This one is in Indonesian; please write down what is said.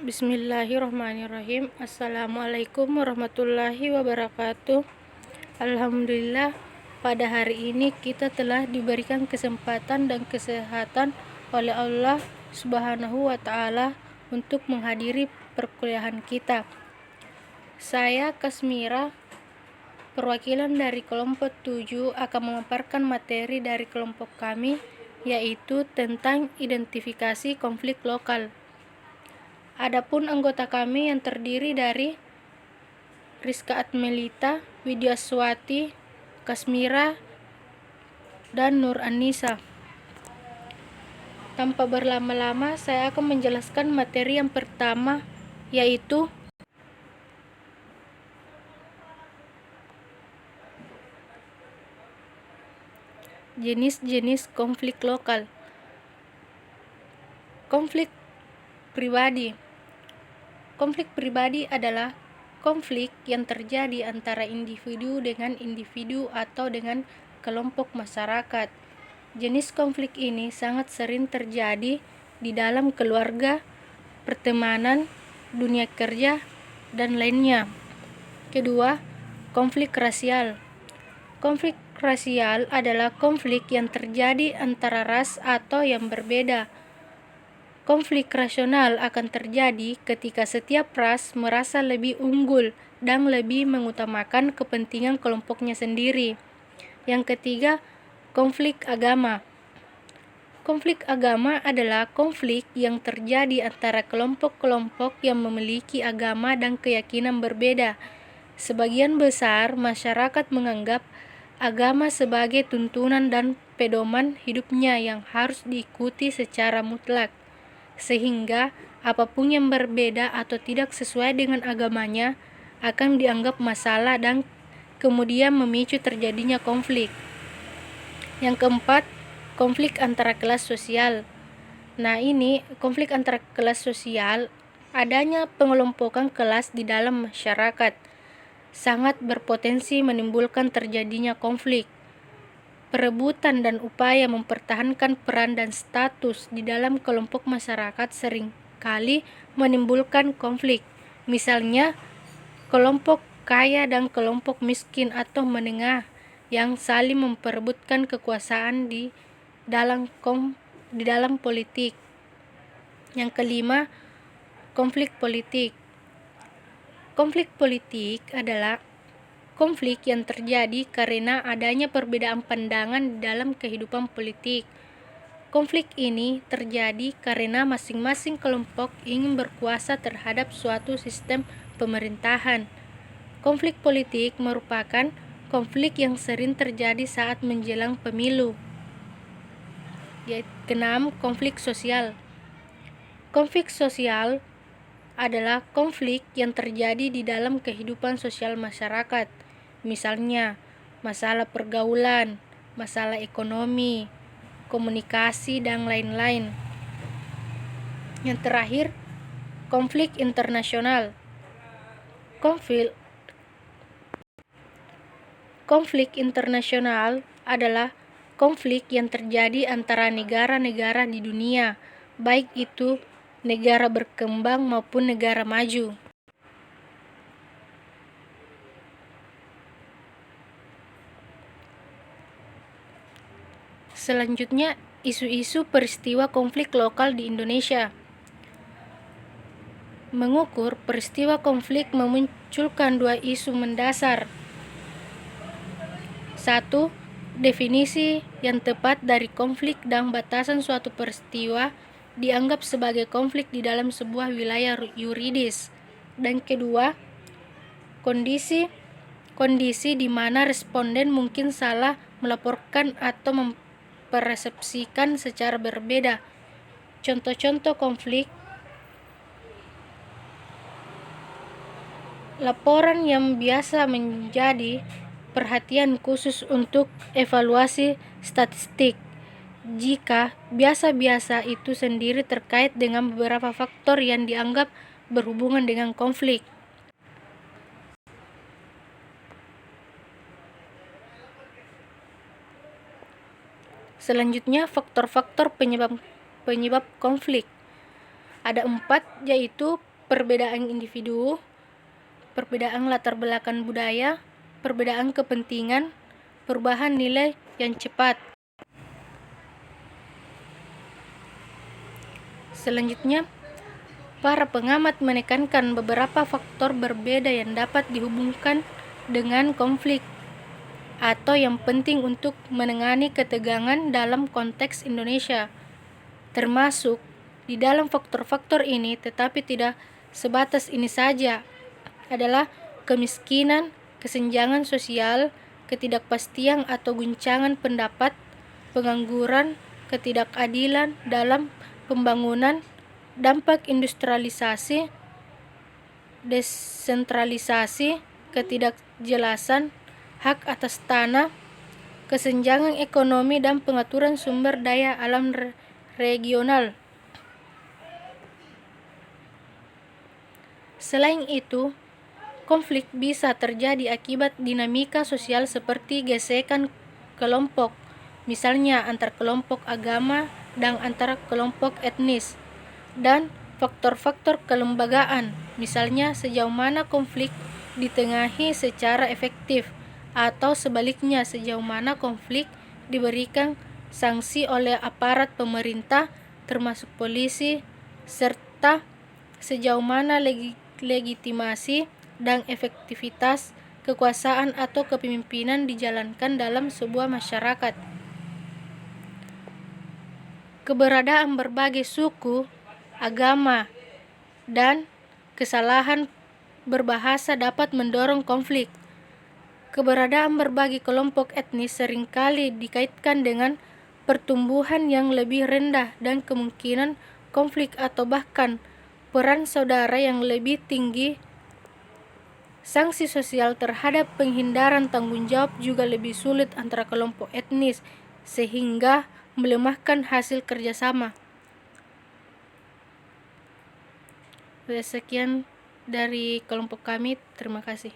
Bismillahirrahmanirrahim. Assalamualaikum warahmatullahi wabarakatuh. Alhamdulillah, pada hari ini kita telah diberikan kesempatan dan kesehatan oleh Allah Subhanahu wa Ta'ala untuk menghadiri perkuliahan kita. Saya Kasmira, perwakilan dari kelompok 7, akan memaparkan materi dari kelompok kami, yaitu tentang identifikasi konflik lokal. Adapun anggota kami yang terdiri dari Rizka Atmelita, Widyaswati, Kasmira, dan Nur Anissa. Tanpa berlama-lama, saya akan menjelaskan materi yang pertama, yaitu jenis-jenis konflik lokal. Konflik pribadi. Konflik pribadi adalah konflik yang terjadi antara individu dengan individu atau dengan kelompok masyarakat. Jenis konflik ini sangat sering terjadi di dalam keluarga, pertemanan, dunia kerja, dan lainnya. Kedua, konflik rasial. Konflik rasial adalah konflik yang terjadi antara ras atau yang berbeda. Konflik rasional akan terjadi ketika setiap ras merasa lebih unggul dan lebih mengutamakan kepentingan kelompoknya sendiri. Yang ketiga, konflik agama. Konflik agama adalah konflik yang terjadi antara kelompok-kelompok yang memiliki agama dan keyakinan berbeda. Sebagian besar masyarakat menganggap agama sebagai tuntunan dan pedoman hidupnya yang harus diikuti secara mutlak, sehingga apapun yang berbeda atau tidak sesuai dengan agamanya akan dianggap masalah dan kemudian memicu terjadinya konflik. Yang keempat, konflik antara kelas sosial. Ini konflik antara kelas sosial, adanya pengelompokan kelas di dalam masyarakat sangat berpotensi menimbulkan terjadinya konflik. Perebutan dan upaya mempertahankan peran dan status di dalam kelompok masyarakat seringkali menimbulkan konflik. Misalnya, kelompok kaya dan kelompok miskin atau menengah yang saling memperebutkan kekuasaan di dalam politik. Yang kelima, konflik politik. Konflik politik adalah konflik yang terjadi karena adanya perbedaan pandangan dalam kehidupan politik. Konflik ini terjadi karena masing-masing kelompok ingin berkuasa terhadap suatu sistem pemerintahan. Konflik politik merupakan konflik yang sering terjadi saat menjelang pemilu. Keenam, konflik sosial. Konflik sosial adalah konflik yang terjadi di dalam kehidupan sosial masyarakat. Misalnya, masalah pergaulan, masalah ekonomi, komunikasi, dan lain-lain. Yang terakhir, konflik internasional. Konflik internasional adalah konflik yang terjadi antara negara-negara di dunia, baik itu negara berkembang maupun negara maju. Selanjutnya, isu-isu peristiwa konflik lokal di Indonesia. Mengukur peristiwa konflik memunculkan dua isu mendasar. 1. Definisi yang tepat dari konflik dan batasan suatu peristiwa dianggap sebagai konflik di dalam sebuah wilayah yuridis. Dan kedua, kondisi di mana responden mungkin salah melaporkan atau mempersepsikan secara berbeda. Contoh-contoh konflik: laporan yang biasa menjadi perhatian khusus untuk evaluasi statistik, jika biasa-biasa itu sendiri terkait dengan beberapa faktor yang dianggap berhubungan dengan konflik. Selanjutnya, faktor-faktor penyebab konflik. Ada 4, yaitu perbedaan individu, perbedaan latar belakang budaya, perbedaan kepentingan, perubahan nilai yang cepat. Selanjutnya, para pengamat menekankan beberapa faktor berbeda yang dapat dihubungkan dengan konflik atau yang penting untuk menangani ketegangan dalam konteks Indonesia, termasuk di dalam faktor-faktor ini, tetapi tidak sebatas ini saja, adalah kemiskinan, kesenjangan sosial, ketidakpastian atau guncangan pendapat, pengangguran, ketidakadilan dalam pembangunan, dampak industrialisasi, desentralisasi, ketidakjelasan hak atas tanah, kesenjangan ekonomi dan pengaturan sumber daya alam regional. Selain itu, konflik bisa terjadi akibat dinamika sosial seperti gesekan kelompok, misalnya antar kelompok agama dan antar kelompok etnis, dan faktor-faktor kelembagaan, misalnya sejauh mana konflik ditengahi secara efektif, atau sebaliknya sejauh mana konflik diberikan sanksi oleh aparat pemerintah termasuk polisi, serta sejauh mana legitimasi dan efektivitas kekuasaan atau kepemimpinan dijalankan dalam sebuah masyarakat. Keberadaan berbagai suku, agama, dan kesalahan berbahasa dapat mendorong konflik. Keberadaan berbagai kelompok etnis seringkali dikaitkan dengan pertumbuhan yang lebih rendah dan kemungkinan konflik atau bahkan peran saudara yang lebih tinggi. Sanksi sosial terhadap penghindaran tanggung jawab juga lebih sulit antara kelompok etnis, sehingga melemahkan hasil kerjasama. Sekian dari kelompok kami, terima kasih.